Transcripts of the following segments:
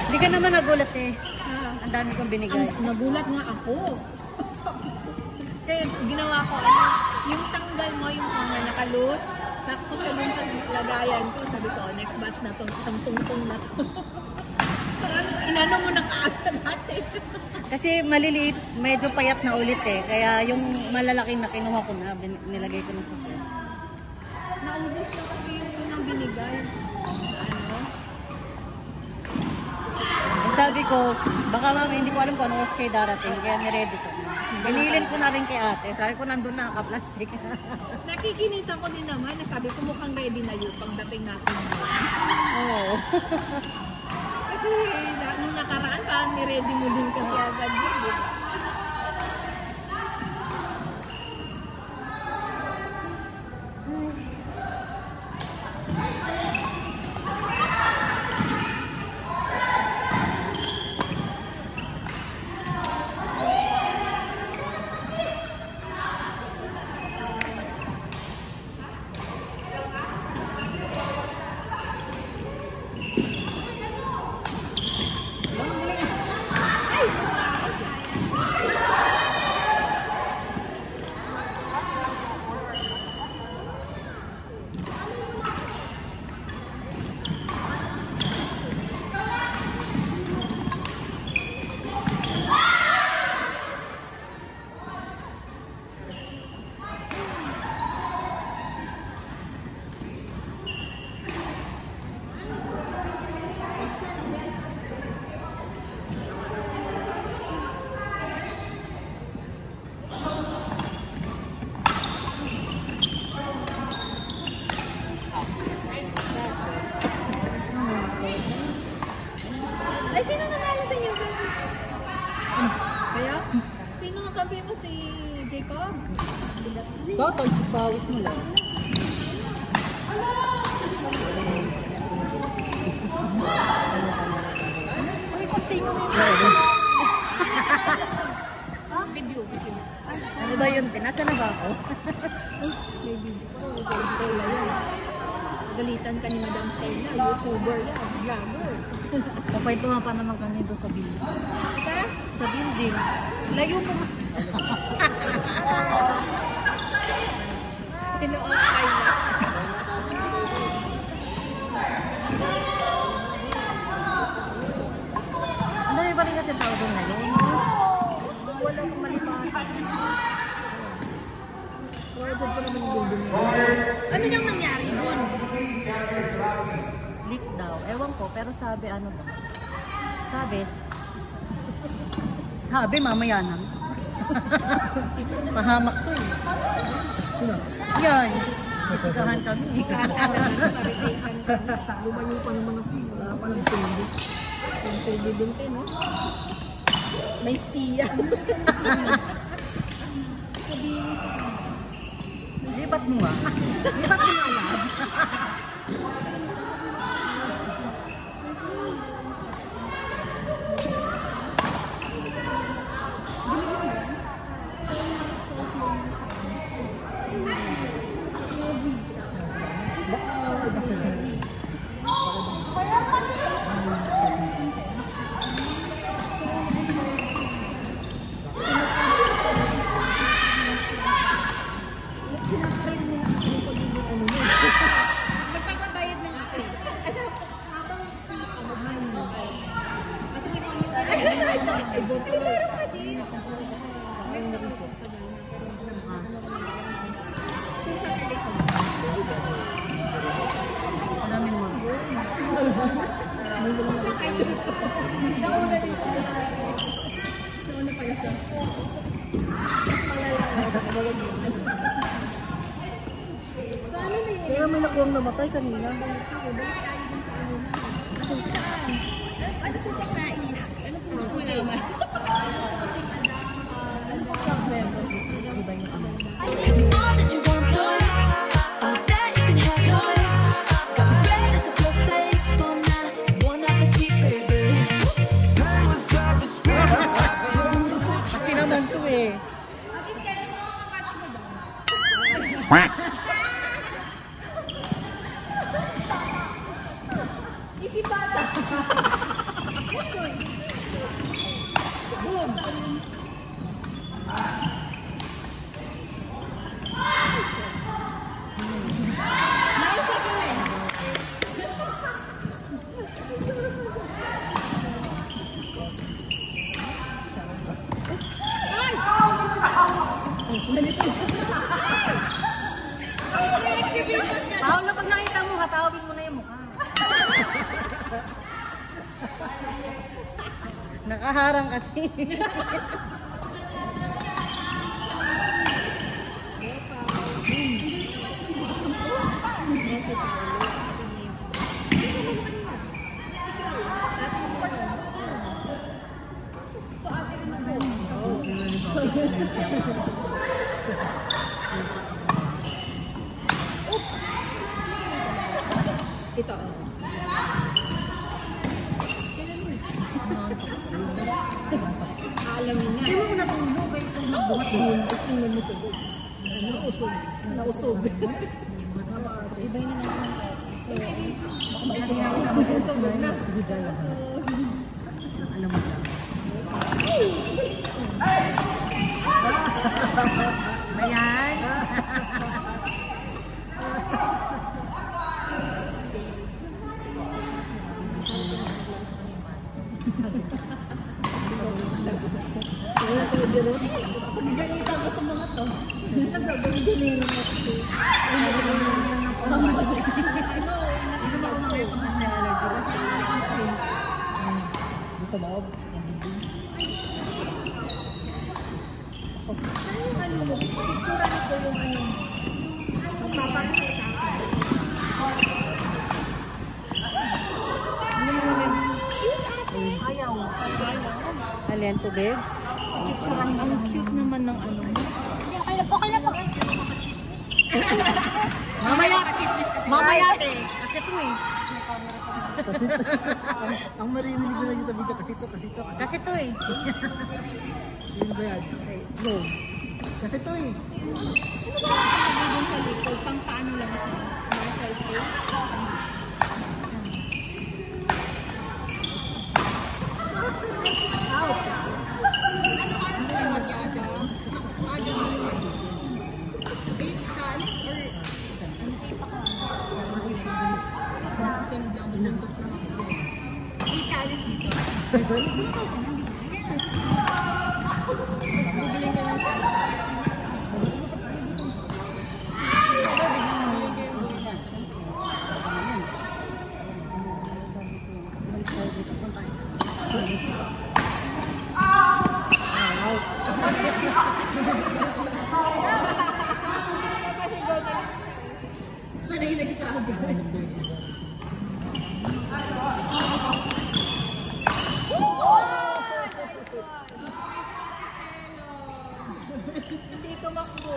Hindi ka naman nagulat eh. Ang dami kong binigay. Nagulat nga ako. Kaya ginawa ko, yung tanggal mo, yung mga nakalus, sakto siya dun sa lagayan ko. Sabi ko, next batch na to, isang tungtong na to. Parang inano mo na kaagad natin. Kasi maliliit, medyo payat na ulit eh. Kaya yung malalaking na kinuha ko na, nilagay ko na sa ko. Naubos na kasi yung unang binigay. Sabi ko, baka mami, hindi ko alam kung ano oras kayo darating, kaya niready ko na. Bililin ko na rin kay ate. Sabi ko, nandun na naka-plastic. Nakikinita ko din naman, sabi ko mukhang ready na yun pagdating natin. Oo. Kasi nung nakaraan, parang niready mo din kasi agad yun, di ba? Ay, sino nanalo sa inyo, Francis? Kaya? Sino ang kampi mo? Si Jacob? Dapat, pawis mo lang. Uy, konting mo yun. Video. Ano ba yun? Nasa na ba ako? May video. Stella yun. Galitan ka ni Madam Stella. YouTuber yan. Vlogger. Papaytuhan pa naman kami doon sa building. Sa building. Layo mo. Tinookay na. Ang dami pa rin kasi tao doon ngayon. Wala akong malipahan. Ordered pa naman yung building. Ano yung nangyari doon? Leak daw. Ewan ko, pero sabi ano daw. Sabi mamaya na. Mahamak to eh. Sino? Yan. Chikahan kami. Chikahan kami. Lumayo pa ng mga film. Wala pa ng silbi. Yung silbi din din, no? May spiya. Lipat mo nga. Lipat mo nga yan. Magpapabayad ng ako. Kasi habang free ka, magmahal mo. Kasi hindi ko yung ay boto. Ay, meron pa din. Alamin mo. Nauna din siya. may nakuwang namatay kanina. Ano po ba nais? Ano po gusto mo naman? Is it all that you want, boy? Instead you can have your life. Got me scared that you're faithful now. Bon appetit, baby. Kasi naman to eh. Isi bata. Boom. Paolo, pag nakita mo, hatawin mo na yung mukha. Nakaharang kasi. Ito. Alamin na. Hindi mo natulog kayo kung nagbuhat. Nausog. Nausog. Ibay na naman. Nausog na. Alam mo. Ayan. Ganito ako sa mga to. Sa loob. Alien tubig? Ang cute naman ng ano. Okay na po. Mamaya. Mamaya. Kasi ito eh. Kasi ang maririnig na lang yung tabi ka. Kasi ito. Kasi ito eh. Yun ba yan? No. Kasi ito eh. Ano ba ang pagkakabigin sa likod? Pang paano lang ito? Mga cellphone? Siya na yung nagsabi. Hindi tumakbo.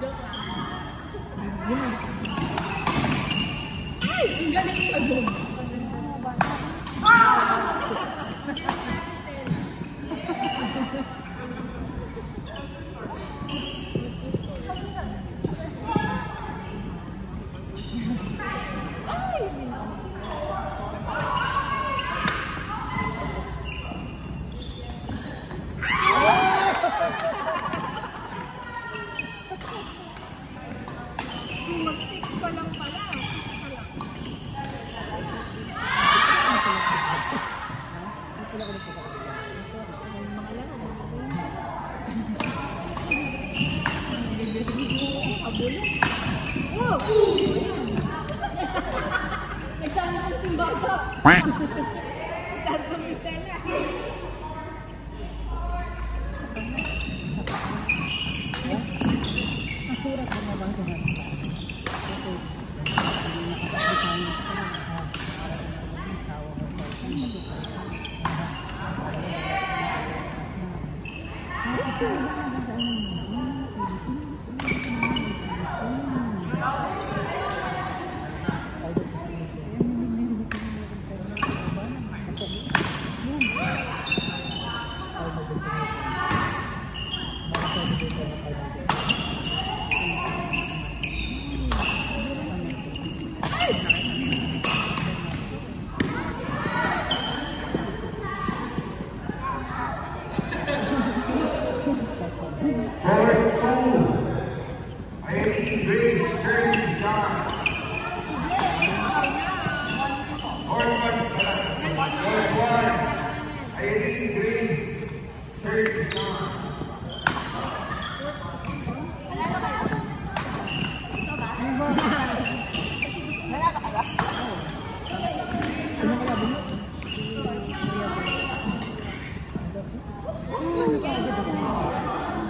Joke lang. Ay! Ang galing mo doon. Mag-6 pa lang pala. Mga laro. Abulo. Oh! Nagtanong si Bata. Nagtanong si Stella.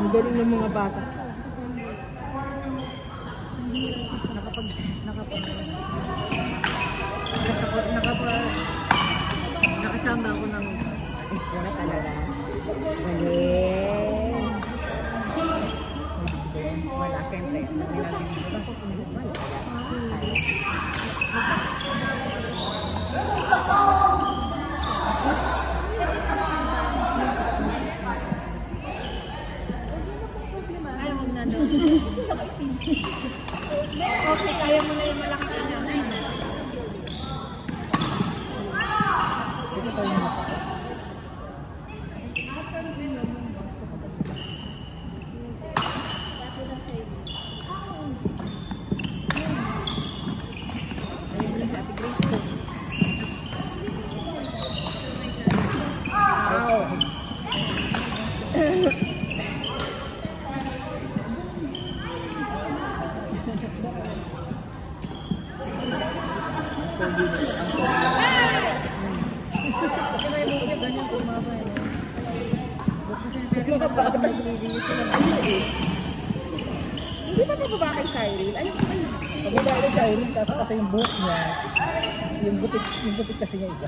Ang galing ng mga bata. Nakachamba ako ng Wala talaga. Galing. wala, siyempre. Ay, huwag na daw. Okay, kaya mo na yung malaki na. Ayun din sa Ate Grace ko. Kasi may buke, ganyan kumaba eh. Kasi Mga bata naglilinis sila ng eh. Hindi ba pababa kay Cyril? Ano ba yun? Pagkita ko siya, Irene, kasi yung buhok niya, yung gupit kasi niya iba.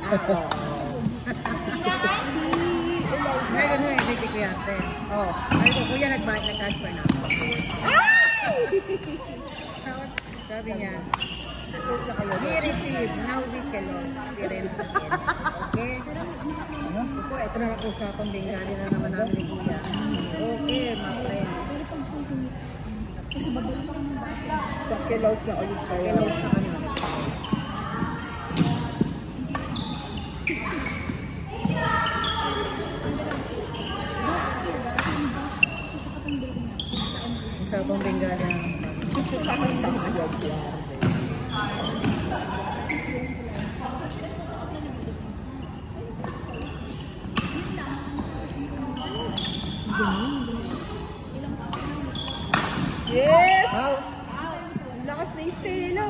Ngayon mo eh, hindi ko yate. Oo. Sabi ko, kuya, nag-transfer na ako. Sabi niya, we receive, now we can experience again. Okay? Ito, ito na usapan Bengali na naman namin ni kuya. Okay, my friend. Sa kilaws na ulit sa'yo. Kilaws na kami. Usapang Bengali na naman. Yes! Lakas na yung Stella.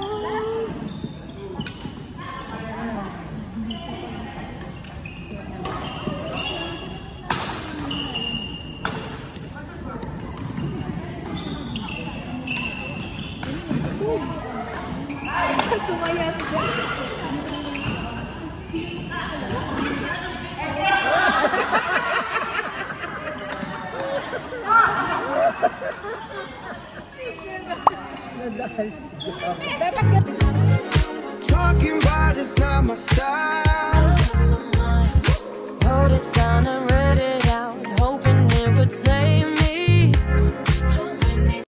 Sumaya siya. Nadahal.